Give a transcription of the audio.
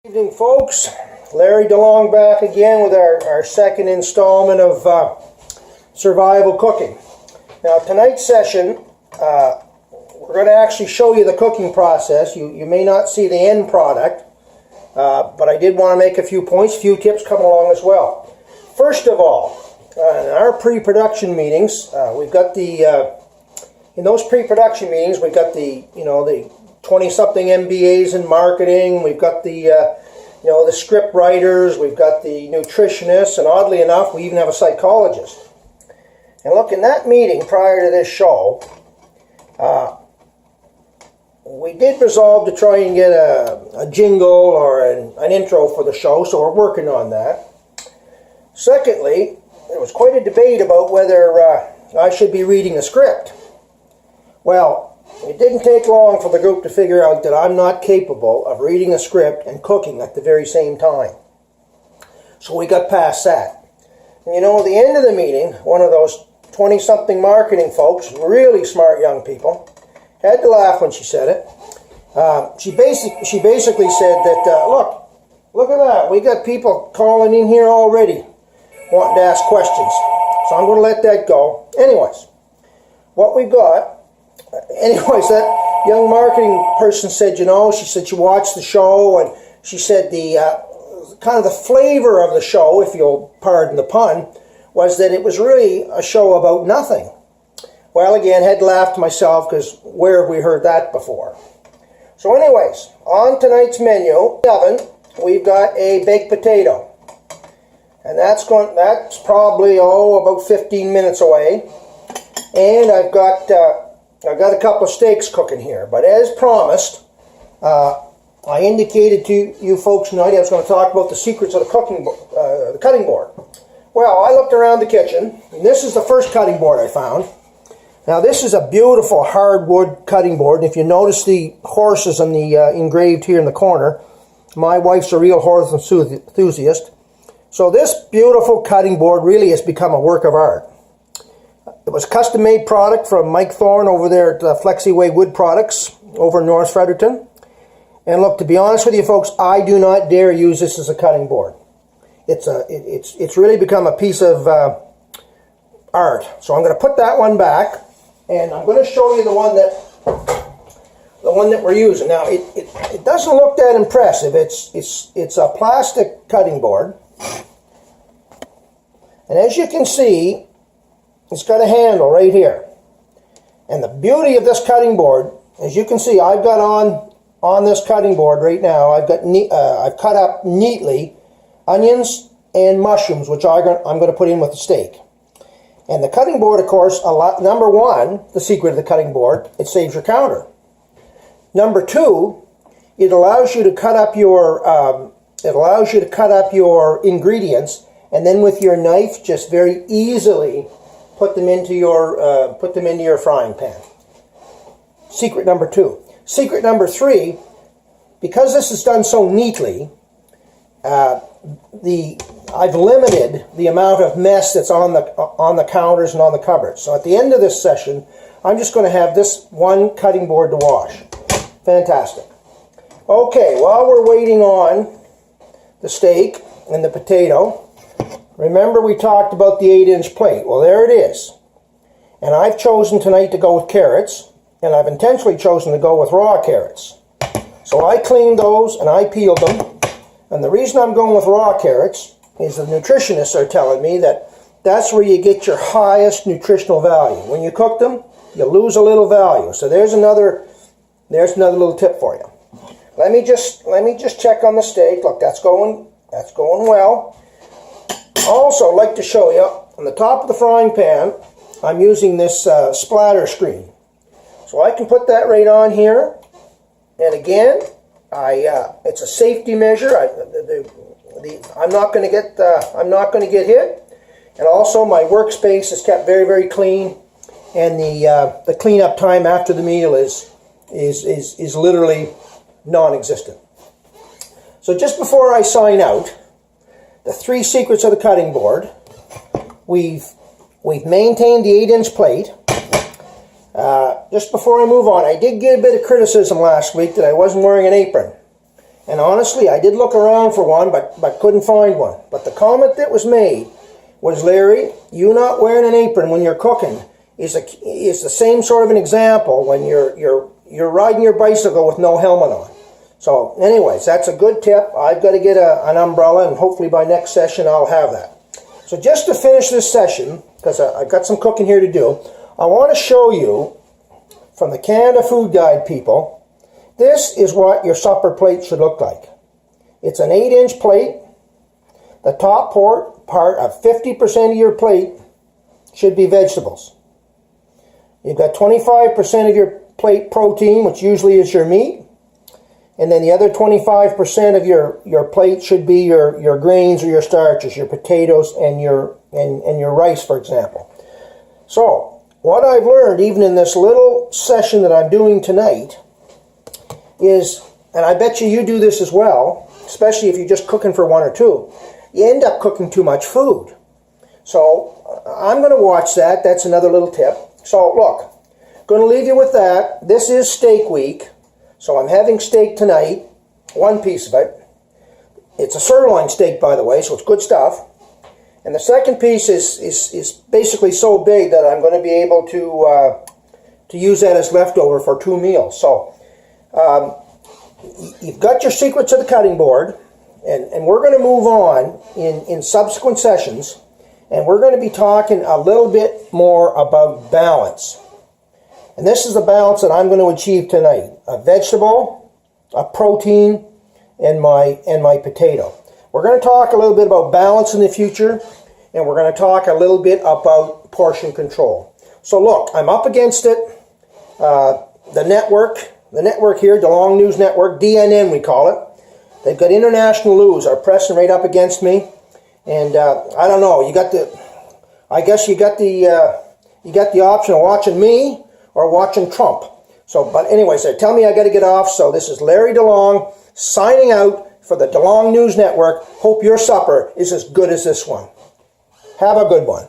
Good evening, folks. Larry DeLonh back again with our second installment of survival cooking. Now, tonight's session, we're going to actually show you the cooking process. You may not see the end product, but I did want to make a few points, a few tips come along as well. First of all, in our pre-production meetings, we've got in those pre-production meetings, we've got the 20-something MBAs in marketing. We've got the script writers. We've got the nutritionists, and oddly enough, we even have a psychologist. And look, in that meeting prior to this show, we did resolve to try and get a jingle or an intro for the show, so we're working on that. Secondly, there was quite a debate about whether I should be reading a script. Well, it didn't take long for the group to figure out that I'm not capable of reading a script and cooking at the very same time. So we got past that. And at the end of the meeting, one of those 20-something marketing folks, really smart young people, had to laugh when she said it. She basically said that, look at that. We got people calling in here already wanting to ask questions. So I'm going to let that go. Anyways, that young marketing person said, she said she watched the show, and she said the kind of the flavor of the show, if you'll pardon the pun, was that it was really a show about nothing. Well, again, had to laugh to myself, because where have we heard that before? So anyways, on tonight's menu, oven, we've got a baked potato. And that's probably, about 15 minutes away. And I've got a couple of steaks cooking here. But as promised, I indicated to you folks tonight I was going to talk about the secrets of the cutting board. Well, I looked around the kitchen, and this is the first cutting board I found. Now, this is a beautiful hardwood cutting board, and if you notice the horses on the engraved here in the corner, my wife's a real horse enthusiast. So this beautiful cutting board really has become a work of art. It was a custom-made product from Mike Thorne over there at Flexiway Wood Products over in North Fredericton. And look, to be honest with you folks, I do not dare use this as a cutting board. It's really become a piece of art. So I'm going to put that one back, and I'm going to show you the one that we're using. Now, it doesn't look that impressive. It's a plastic cutting board. And as you can see, it's got a handle right here. And the beauty of this cutting board, as you can see, I've got on this cutting board right now, I've cut up neatly onions and mushrooms, which I'm going to put in with the steak. And the cutting board, of course, number one, the secret of the cutting board, it saves your counter. Number two, it allows you to cut up your ingredients, and then with your knife, just very easily put them into your frying pan. Secret number two. Secret number three, because this is done so neatly, I've limited the amount of mess that's on the counters and on the cupboards. So at the end of this session, I'm just going to have this one cutting board to wash. Fantastic. Okay, while we're waiting on the steak and the potato, remember we talked about the 8-inch plate. Well, there it is. And I've chosen tonight to go with carrots, and I've intentionally chosen to go with raw carrots. So I cleaned those and I peeled them. And the reason I'm going with raw carrots is the nutritionists are telling me that that's where you get your highest nutritional value. When you cook them, you lose a little value. So there's another little tip for you. Let me just check on the steak. Look, that's going well. Also, I'd like to show you, on the top of the frying pan, I'm using this splatter screen. So I can put that right on here. And again, it's a safety measure. I'm not going to get hit. And also, my workspace is kept very, very clean. And the cleanup time after the meal is literally non-existent. So just before I sign out, the 3 secrets of the cutting board. We've maintained the 8-inch plate. Just before I move on, I did get a bit of criticism last week that I wasn't wearing an apron. And honestly, I did look around for one, but couldn't find one. But the comment that was made was, Larry, you not wearing an apron when you're cooking is the same sort of an example when you're riding your bicycle with no helmet on. So anyways, that's a good tip. I've got to get an umbrella, and hopefully by next session I'll have that. So just to finish this session, because I've got some cooking here to do, I want to show you from the Canada Food Guide people, this is what your supper plate should look like. It's an 8-inch plate. The top part of 50% of your plate should be vegetables. You've got 25% of your plate protein, which usually is your meat. And then the other 25% of your plate should be your grains or your starches, your potatoes and your rice, for example. So, what I've learned, even in this little session that I'm doing tonight, is, and I bet you do this as well, especially if you're just cooking for one or two, you end up cooking too much food. So I'm going to watch that. That's another little tip. So look, going to leave you with that. This is steak week, so I'm having steak tonight, one piece of it. It's a sirloin steak, by the way, so it's good stuff. And the second piece is basically so big that I'm going to be able to use that as leftover for 2 meals. So you've got your secrets of the cutting board, and we're going to move on in subsequent sessions, and we're going to be talking a little bit more about balance. And this is the balance that I'm going to achieve tonight: a vegetable, a protein, and my potato. We're going to talk a little bit about balance in the future, and we're going to talk a little bit about portion control. So look, I'm up against it. The network here, DeLonh News Network, DNN we call it. They've got international news are pressing right up against me, and I don't know. I guess you got the option of watching me or watching Trump. So, but anyways, they tell me I got to get off. So this is Larry DeLonh signing out for the DeLonh News Network. Hope your supper is as good as this one. Have a good one.